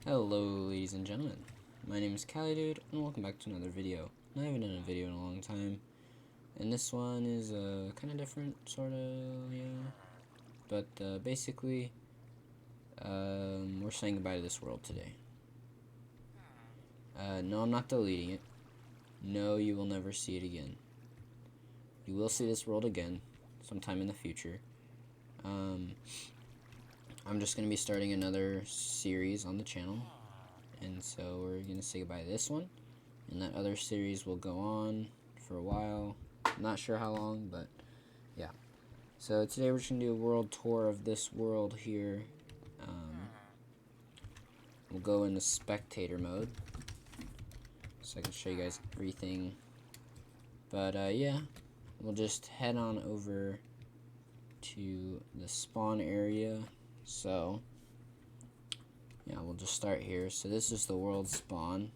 Hello ladies and gentlemen, my name is CaliDude and welcome back to another video. I haven't done a video in a long time, and this one is kind of different, sort of, yeah. But basically, we're saying goodbye to this world today. No, I'm not deleting it. No, you will never see it again. You will see this world again, sometime in the future. I'm just going to be starting another series on the channel. And so we're going to say goodbye to this one. And that other series will go on for a while. I'm not sure how long, but yeah. So today we're just going to do a world tour of this world here. We'll go into spectator mode, so I can show you guys everything. But yeah, we'll just head on over to the spawn area. So yeah, we'll just start here. So this is the world spawn,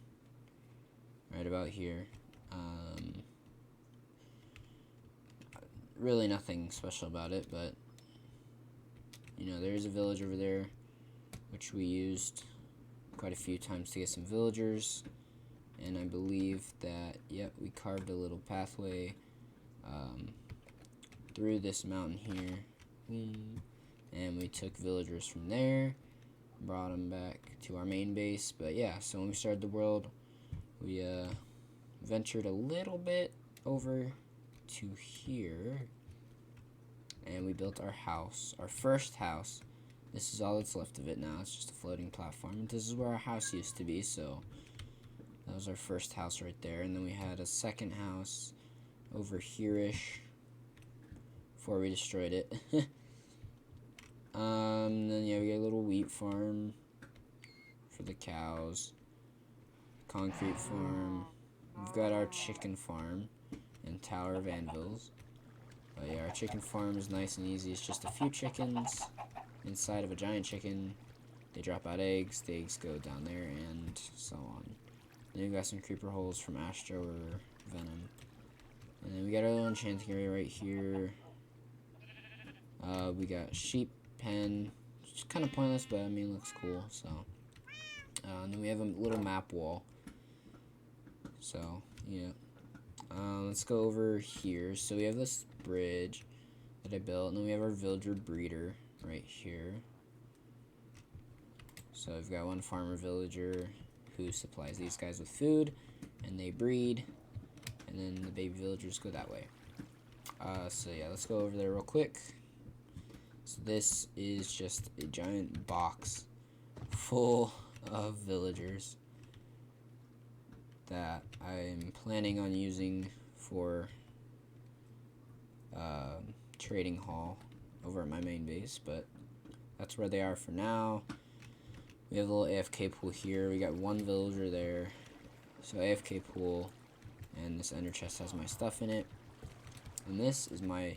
right about here. Really nothing special about it, but you know, there's a village over there, which we used quite a few times to get some villagers. And I believe that, yep, we carved a little pathway through this mountain here. And we took villagers from there, brought them back to our main base. But yeah, so when we started the world, we ventured a little bit over to here, and we built our house, our first house. This is all that's left of it now. It's just a floating platform. This is where our house used to be, so that was our first house right there. And then we had a second house over here-ish before we destroyed it. Then yeah, we got a little wheat farm for the cows, concrete farm. We've got our chicken farm and Tower of Anvils. But yeah, our chicken farm is nice and easy. It's just a few chickens inside of a giant chicken. They drop out eggs, the eggs go down there, and so on. Then we've got some creeper holes from Astro or Venom. And then we got our little enchanting area right here. We got sheep pen, which is kind of pointless, but I mean, it looks cool. So, and then we have a little map wall. So, yeah. Let's go over here. So we have this bridge that I built, and then we have our villager breeder right here. So I've got one farmer villager who supplies these guys with food, and they breed, and then the baby villagers go that way. So yeah, let's go over there real quick. So this is just a giant box full of villagers that I'm planning on using for trading hall over at my main base, but that's where they are for now. We have a little AFK pool here. We got one villager there. So AFK pool, and this ender chest has my stuff in it. And this is my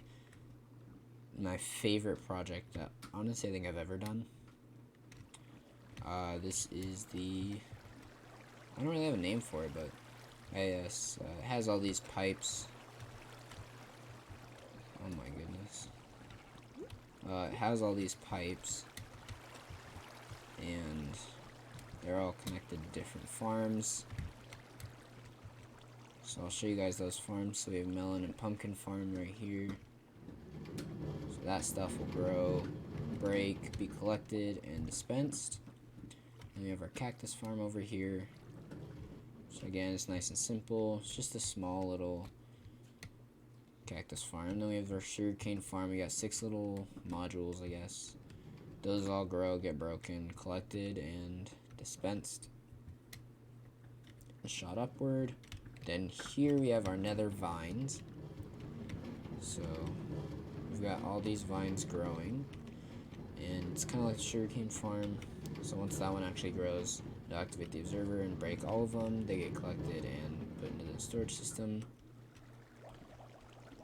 favorite project that honestly I think I've ever done. This is the, I don't really have a name for it, but it has all these pipes. Oh my goodness. It has all these pipes, and they're all connected to different farms. So I'll show you guys those farms. So we have melon and pumpkin farm right here. So that stuff will grow, break, be collected, and dispensed. And we have our cactus farm over here. So again, it's nice and simple. It's just a small little cactus farm. Then we have our sugarcane farm. We got 6 little modules, I guess. Those all grow, get broken, collected, and dispensed. Shot upward. Then here we have our nether vines. So we've got all these vines growing, and it's kind of like a sugarcane farm. So once that one actually grows, it'll activate the observer and break all of them. They get collected and put into the storage system.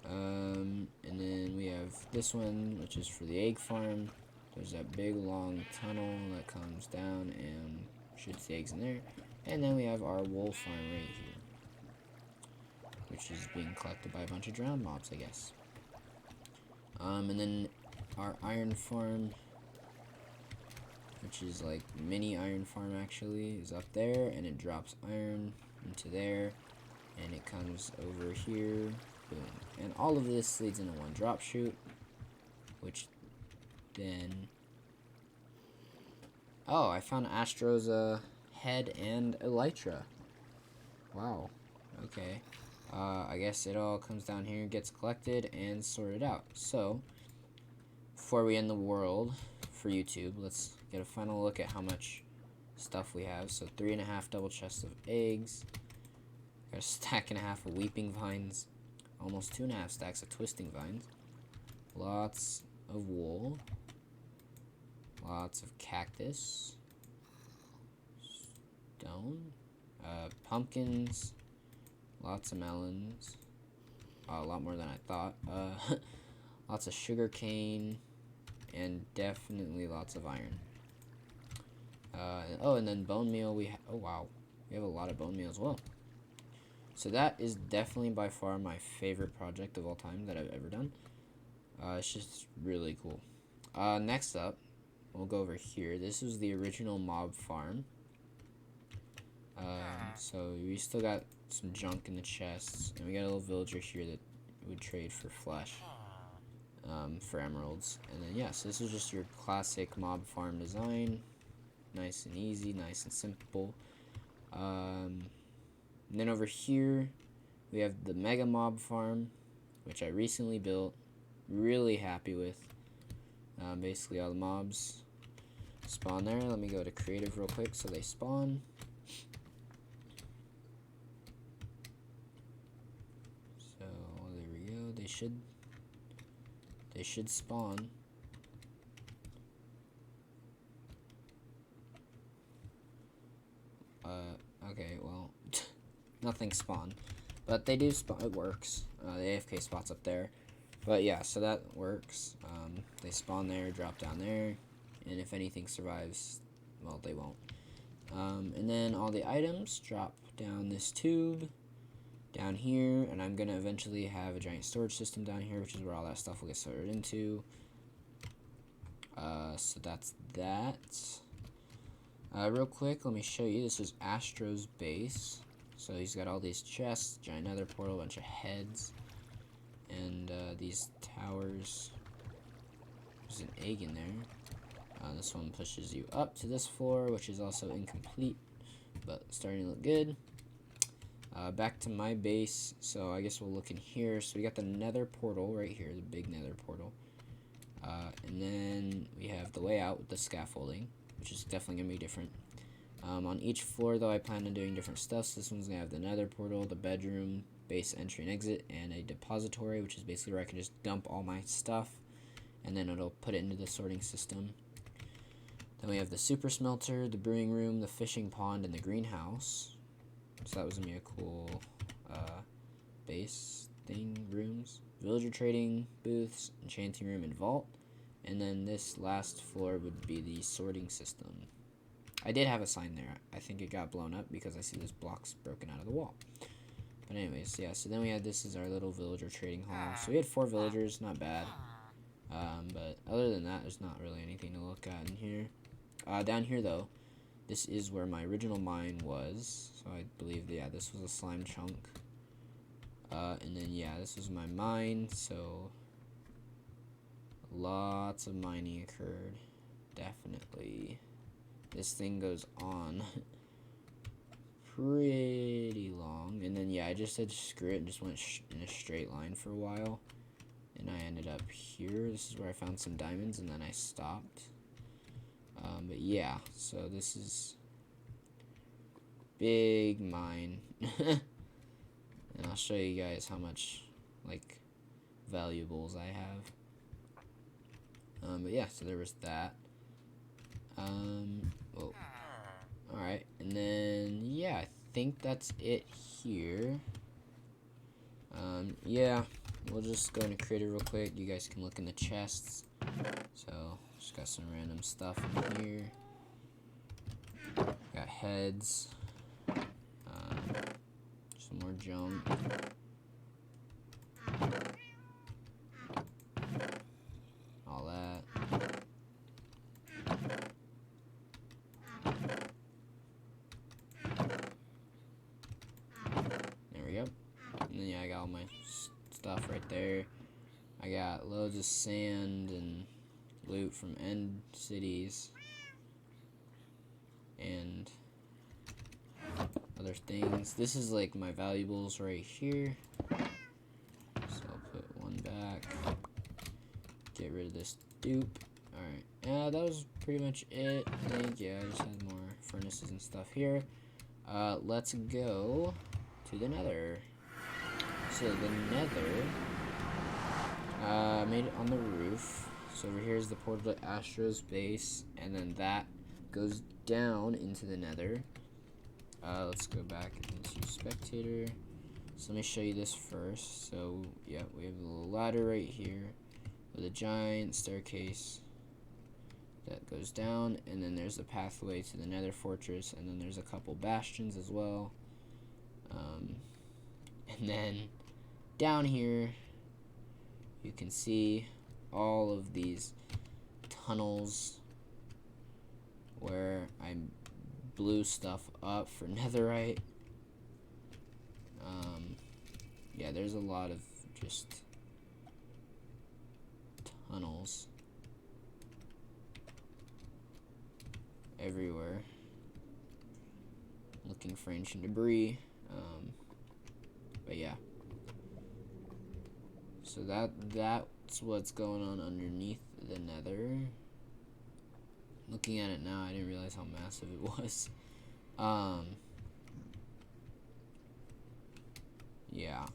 And then we have this one, which is for the egg farm. There's that big long tunnel that comes down and shoots the eggs in there. And then we have our wool farm right here, which is being collected by a bunch of drowned mobs, I guess. And then our iron farm, which which is like mini iron farm actually, is up there, and it drops iron into there, and it comes over here, boom. And all of this leads into one drop chute, which then, oh, I found Astro's head and elytra. Wow, okay. I guess it all comes down here, gets collected, and sorted out. So, before we end the world for YouTube, let's get a final look at how much stuff we have. So 3.5 double chests of eggs, got a stack and a half of weeping vines, almost 2.5 stacks of twisting vines, lots of wool, lots of cactus, stone, pumpkins, lots of melons, a lot more than I thought, lots of sugar cane, and definitely lots of iron. Oh, and then bone meal, oh wow, we have a lot of bone meal as well. So that is definitely by far my favorite project of all time that I've ever done. It's just really cool. Next up, we'll go over here. This is the original mob farm. So we still got some junk in the chests, and we got a little villager here that would trade for flesh, for emeralds. And then yeah, so this is just your classic mob farm design, nice and easy, nice and simple. And then over here we have the mega mob farm, which I recently built, really happy with. Basically all the mobs spawn there. Let me go to creative real quick so they spawn. So there we go, they should spawn. Okay, well, nothing spawned, but they do spawn. It works. The AFK spot's up there, but yeah, so that works. They spawn there, drop down there, and if anything survives, well, they won't. And then all the items drop down this tube, down here, and I'm gonna eventually have a giant storage system down here, which is where all that stuff will get sorted into. So that's that. Real quick, let me show you. This is Astro's base. So he's got all these chests, giant nether portal, bunch of heads, and these towers. There's an egg in there. This one pushes you up to this floor, which is also incomplete, but starting to look good. Back to my base, so I guess we'll look in here. So we got the nether portal right here, the big nether portal. And then we have the way out with the scaffolding, which is definitely going to be different. On each floor, though, I plan on doing different stuff. So this one's going to have the nether portal, the bedroom, base entry and exit, and a depository, which is basically where I can just dump all my stuff, and then it'll put it into the sorting system. Then we have the super smelter, the brewing room, the fishing pond, and the greenhouse. So that was going to be a cool base thing, rooms. Villager trading booths, enchanting room, and vault. And then this last floor would be the sorting system. I did have a sign there. I think it got blown up because I see this block's broken out of the wall. But anyways, yeah, so then we had this is our little villager trading hall. So we had 4 villagers, not bad. But other than that, there's not really anything to look at in here. Down here, though, this is where my original mine was. So I believe, yeah, this was a slime chunk. And then, yeah, this was my mine, so lots of mining occurred. Definitely. This thing goes on pretty long. And then, yeah, I just said screw it and just went in a straight line for a while. And I ended up here. This is where I found some diamonds, and then I stopped. But yeah, so this is big mine. And I'll show you guys how much, like, valuables I have. But yeah, so there was that. Oh. Alright, and then, yeah, I think that's it here. Yeah, we'll just go into creative real quick. You guys can look in the chests. So, just got some random stuff in here. Got heads. Some more junk. All that. stuff right there. I got loads of sand and loot from end cities and other things. This is like my valuables right here. So I'll put one back. Get rid of this dupe. Alright, yeah, that was pretty much it. I think, yeah, I just had more furnaces and stuff here. Let's go to the nether. So the nether, made it on the roof. So over here is the portal to Astro's base, and then that goes down into the nether. Let's go back into spectator. So let me show you this first. So yeah, we have a little ladder right here with a giant staircase that goes down, and then there's a pathway to the nether fortress, and then there's a couple bastions as well. And then down here you can see all of these tunnels where I blew stuff up for netherite. Yeah, there's a lot of just tunnels everywhere looking for ancient debris. But yeah, so that's what's going on underneath the nether. Looking at it now, I didn't realize how massive it was. Yeah,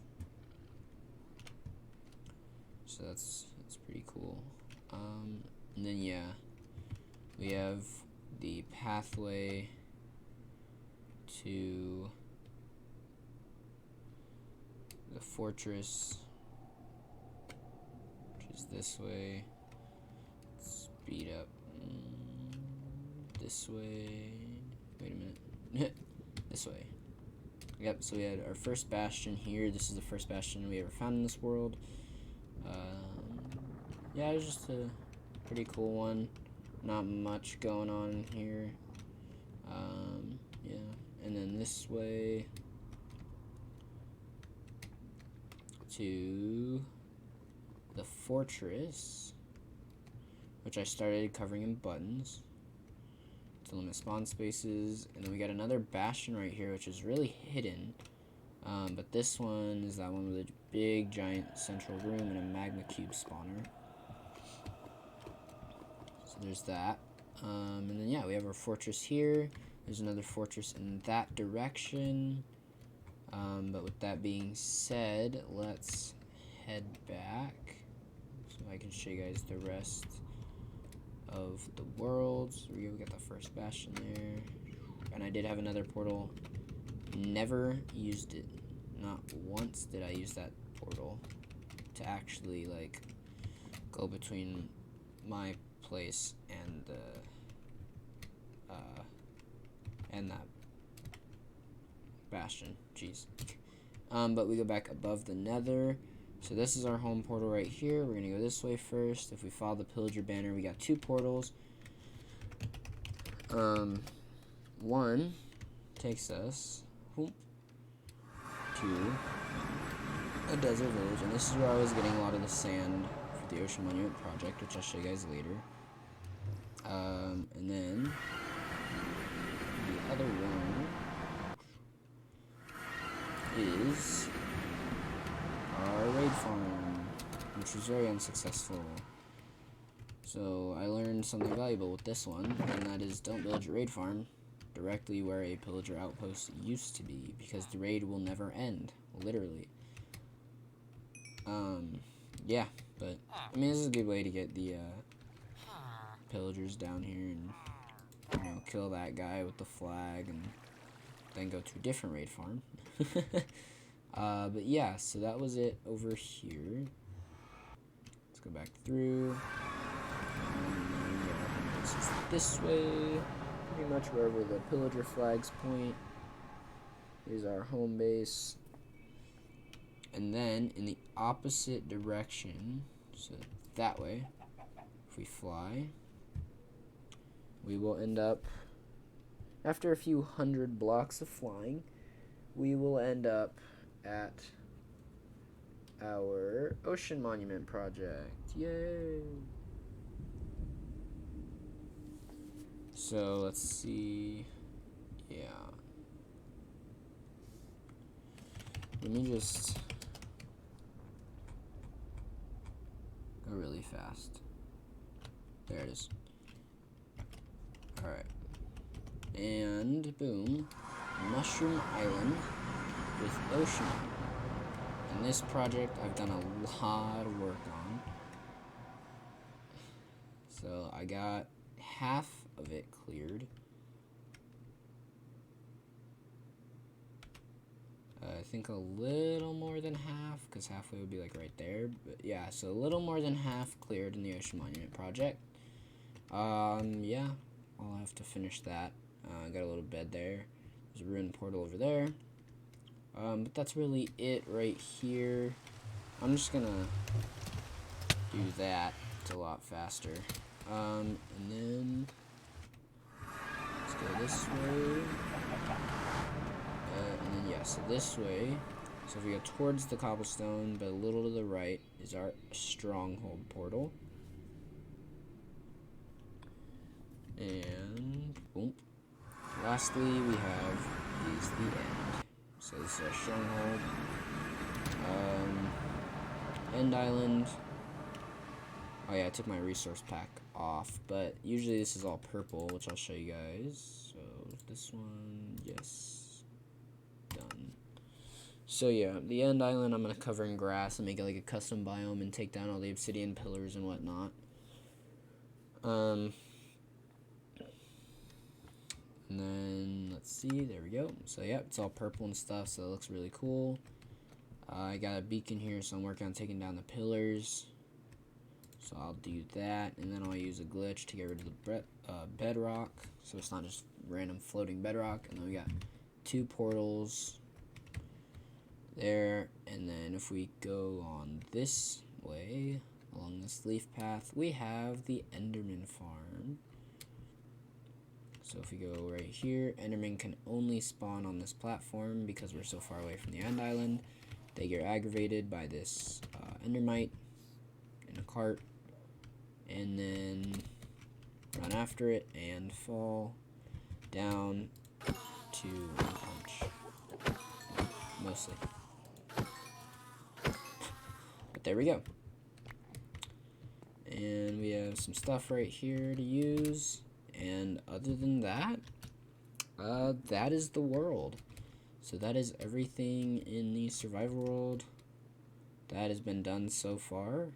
so that's pretty cool. And then yeah, we have the pathway to the fortress, which is this way. Speed up. This way. Wait a minute. This way. Yep, so we had our first bastion here. This is the first bastion we ever found in this world. Yeah, it was just a pretty cool one. Not much going on here. Yeah, and then this way to the fortress, which I started covering in buttons to limit spawn spaces. And then we got another bastion right here, which is really hidden. But this one is that one with a big giant central room and a magma cube spawner. So there's that. And then yeah, we have our fortress here. There's another fortress in that direction. But with that being said, let's head back so I can show you guys the rest of the world. So we got the first bastion there, and I did have another portal. Never used it. Not once did I use that portal to actually like go between my place and the and that bastion. Jeez. But we go back above the nether. So this is our home portal right here. We're gonna go this way first. If we follow the pillager banner, we got two portals. One takes us to a desert village, and this is where I was getting a lot of the sand for the Ocean Monument project, which I'll show you guys later. And then the other one is our raid farm, which was very unsuccessful. So I learned something valuable with this one, and that is don't build your raid farm directly where a pillager outpost used to be, because the raid will never end, literally. Yeah, but I mean, this is a good way to get the pillagers down here and, you know, kill that guy with the flag and then go to a different raid farm. But yeah, so that was it over here. Let's go back through. This is this way, pretty much wherever the pillager flags point. Here's our home base. And then in the opposite direction, so that way, if we fly, we will end up, after a few hundred blocks of flying, we will end up at our ocean monument project. Yay! So let's see. Yeah. Let me just go really fast. There it is. Alright. And boom. Mushroom Island with ocean. And this project I've done a lot of work on. So I got half of it cleared. I think a little more than half, because halfway would be like right there. But yeah, so a little more than half cleared in the Ocean Monument project. Yeah, I'll have to finish that. Got a little bed there. There's a ruined portal over there. But that's really it right here. I'm just gonna do that. It's a lot faster. And then let's go this way. And then yeah, so this way. So if we go towards the cobblestone, but a little to the right, is our stronghold portal. And boom. Lastly, we have is the end. So this is our stronghold. End island. Oh yeah, I took my resource pack off, but usually this is all purple, which I'll show you guys. So this one, yes, done. So yeah, the end island I'm gonna cover in grass and make it like a custom biome and take down all the obsidian pillars and whatnot. And then let's see, there we go. So yeah, it's all purple and stuff, so it looks really cool. I got a beacon here, so I'm working on taking down the pillars. So I'll do that, and then I'll use a glitch to get rid of the bedrock, so it's not just random floating bedrock. And then we got 2 portals there, and then if we go on this way, along this leaf path, we have the Enderman farm. So if we go right here, Enderman can only spawn on this platform because we're so far away from the end island. They get aggravated by this Endermite in a cart, and then run after it and fall down to 1 punch. Mostly. But there we go. And we have some stuff right here to use. And other than that, that is the world. So that is everything in the survival world that has been done so far.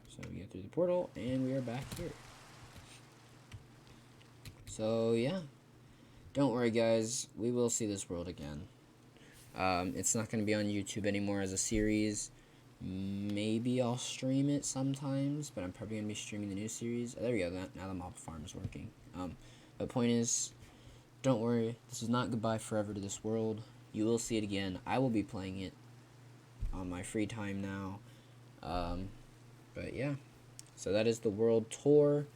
So we get through the portal, and we are back here. So yeah, don't worry guys, we will see this world again. It's not going to be on YouTube anymore as a series. Maybe I'll stream it sometimes, but I'm probably going to be streaming the new series. There we go, now the mob farm is working. The point is, don't worry, this is not goodbye forever to this world. You will see it again. I will be playing it on my free time now. But yeah, so that is the world tour.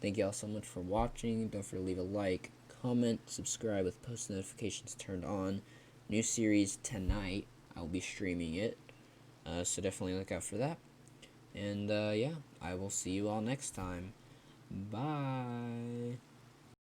Thank you all so much for watching. Don't forget to leave a like, comment, subscribe with post notifications turned on. New series tonight. I will be streaming it. So definitely look out for that. And yeah, I will see you all next time. Bye.